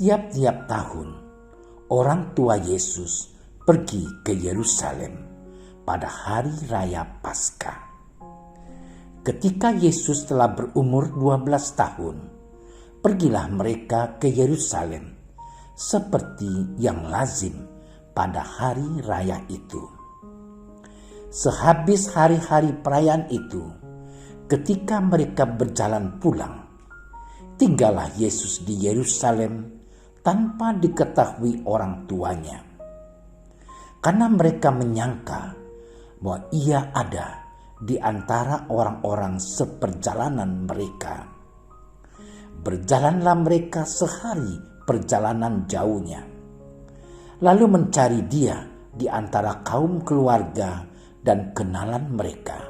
Tiap-tiap tahun, orang tua Yesus pergi ke Yerusalem pada hari raya Paskah. Ketika Yesus telah berumur 12 tahun, pergilah mereka ke Yerusalem seperti yang lazim pada hari raya itu. Sehabis hari-hari perayaan itu, ketika mereka berjalan pulang, tinggallah Yesus di Yerusalem tanpa diketahui orang tuanya, karena mereka menyangka bahwa ia ada di antara orang-orang seperjalanan mereka. Berjalanlah mereka sehari perjalanan jauhnya, lalu mencari dia di antara kaum keluarga dan kenalan mereka.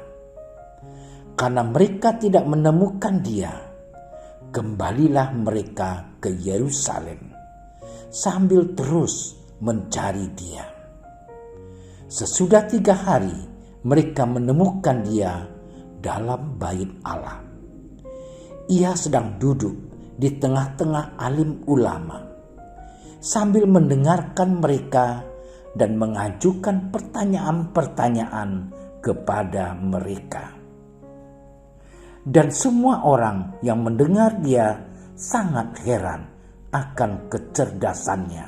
Karena mereka tidak menemukan dia, kembalilah mereka ke Yerusalem sambil terus mencari dia. Sesudah 3 hari, mereka menemukan dia dalam bait Allah. Ia sedang duduk di tengah-tengah alim ulama sambil mendengarkan mereka dan mengajukan pertanyaan-pertanyaan kepada mereka. Dan semua orang yang mendengar dia sangat heran akan kecerdasannya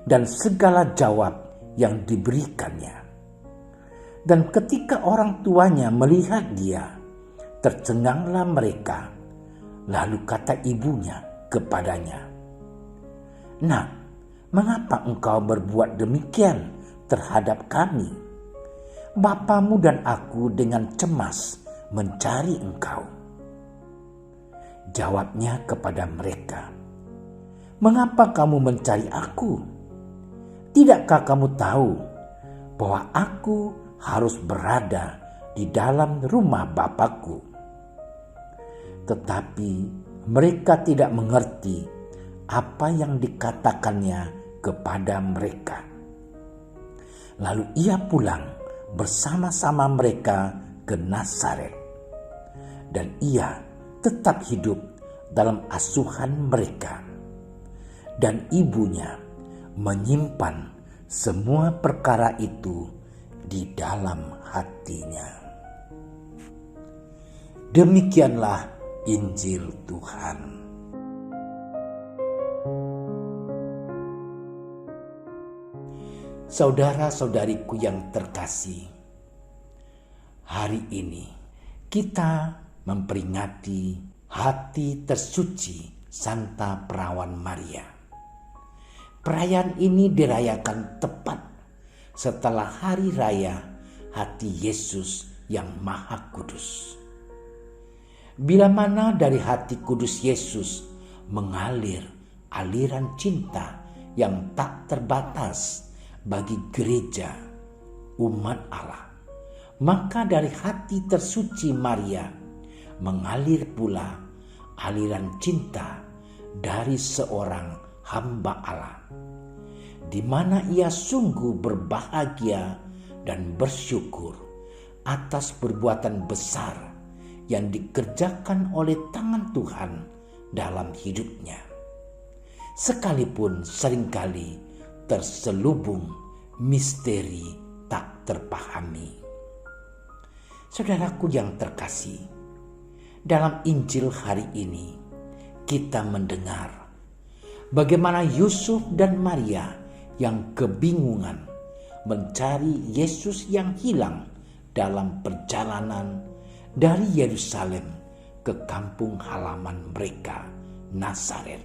dan segala jawab yang diberikannya. Dan ketika orang tuanya melihat dia, tercenganglah mereka. Lalu kata ibunya kepadanya, "Nak, mengapa engkau berbuat demikian terhadap kami? Bapamu dan aku dengan cemas mencari engkau." Jawabnya kepada mereka, "Mengapa kamu mencari aku? Tidakkah kamu tahu bahwa aku harus berada di dalam rumah Bapakku?" Tetapi mereka tidak mengerti apa yang dikatakannya kepada mereka. Lalu ia pulang bersama-sama mereka ke Nazaret, dan ia tetap hidup dalam asuhan mereka. Dan ibunya menyimpan semua perkara itu di dalam hatinya. Demikianlah Injil Tuhan. Saudara-saudariku yang terkasih, hari ini kita memperingati hati tersuci Santa Perawan Maria. Perayaan ini dirayakan tepat setelah hari raya hati Yesus yang Maha Kudus. Bila mana dari hati kudus Yesus mengalir aliran cinta yang tak terbatas bagi gereja umat Allah, maka dari hati tersuci Maria mengalir pula aliran cinta dari seorang hamba Allah, di mana ia sungguh berbahagia dan bersyukur atas perbuatan besar yang dikerjakan oleh tangan Tuhan dalam hidupnya, sekalipun seringkali terselubung misteri tak terpahami. Saudaraku yang terkasih, dalam Injil hari ini kita mendengar bagaimana Yusuf dan Maria yang kebingungan mencari Yesus yang hilang dalam perjalanan dari Yerusalem ke kampung halaman mereka, Nazaret.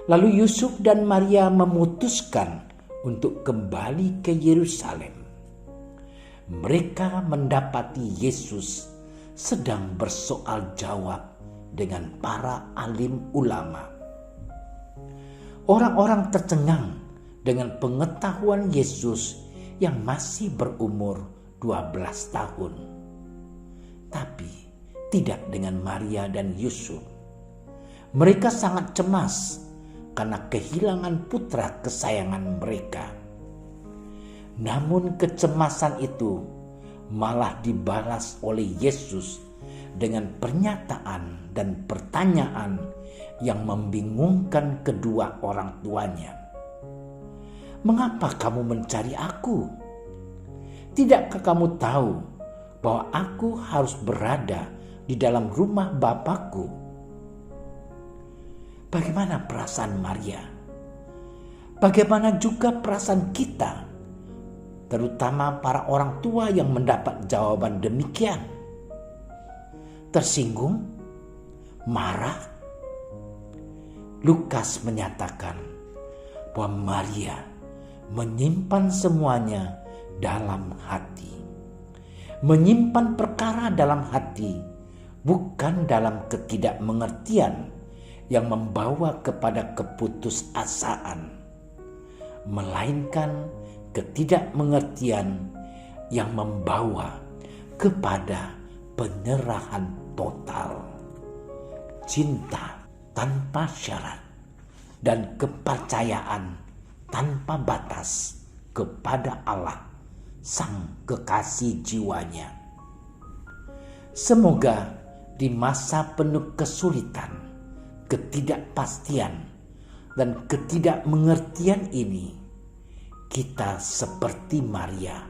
Lalu Yusuf dan Maria memutuskan untuk kembali ke Yerusalem, mereka mendapati Yesus sedang bersoal jawab dengan para alim ulama. Orang-orang tercengang dengan pengetahuan Yesus yang masih berumur 12 tahun. Tapi tidak dengan Maria dan Yusuf. Mereka sangat cemas karena kehilangan putra kesayangan mereka. Namun kecemasan itu malah dibalas oleh Yesus dengan pernyataan dan pertanyaan yang membingungkan kedua orang tuanya. "Mengapa kamu mencari aku? Tidakkah kamu tahu bahwa aku harus berada di dalam rumah Bapakku?" Bagaimana perasaan Maria? Bagaimana juga perasaan kita, terutama para orang tua yang mendapat jawaban demikian? Tersinggung? Marah? Lukas menyatakan bahwa Maria menyimpan semuanya dalam hati. Menyimpan perkara dalam hati bukan dalam ketidakmengertian yang membawa kepada keputusasaan, melainkan ketidakmengertian yang membawa kepada penyerahan total, cinta tanpa syarat, dan kepercayaan tanpa batas kepada Allah, Sang Kekasih jiwanya. Semoga di masa penuh kesulitan, ketidakpastian, dan ketidakmengertian ini, kita seperti Maria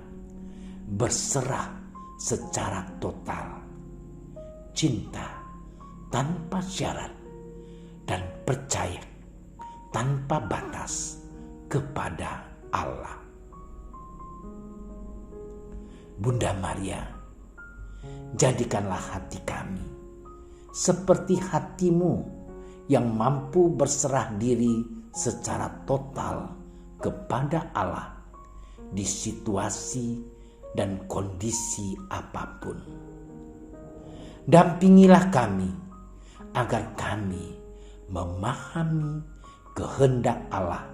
berserah secara total, cinta tanpa syarat, dan percaya tanpa batas kepada Allah. Bunda Maria, jadikanlah hati kami seperti hatimu yang mampu berserah diri secara total kepada Allah di situasi dan kondisi apapun. Dampingilah kami agar kami memahami kehendak Allah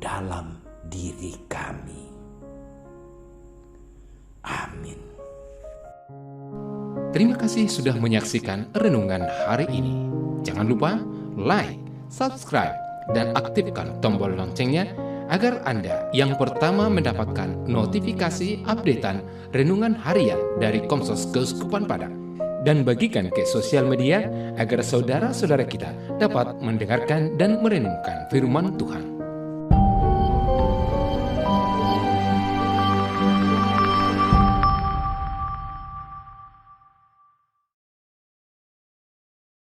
dalam diri kami. Amin. Terima kasih sudah menyaksikan renungan hari ini. Jangan lupa like, subscribe, dan aktifkan tombol loncengnya agar Anda yang pertama mendapatkan notifikasi updatean renungan harian dari Komsos Keuskupan Padang. Dan bagikan ke sosial media agar saudara-saudara kita dapat mendengarkan dan merenungkan firman Tuhan.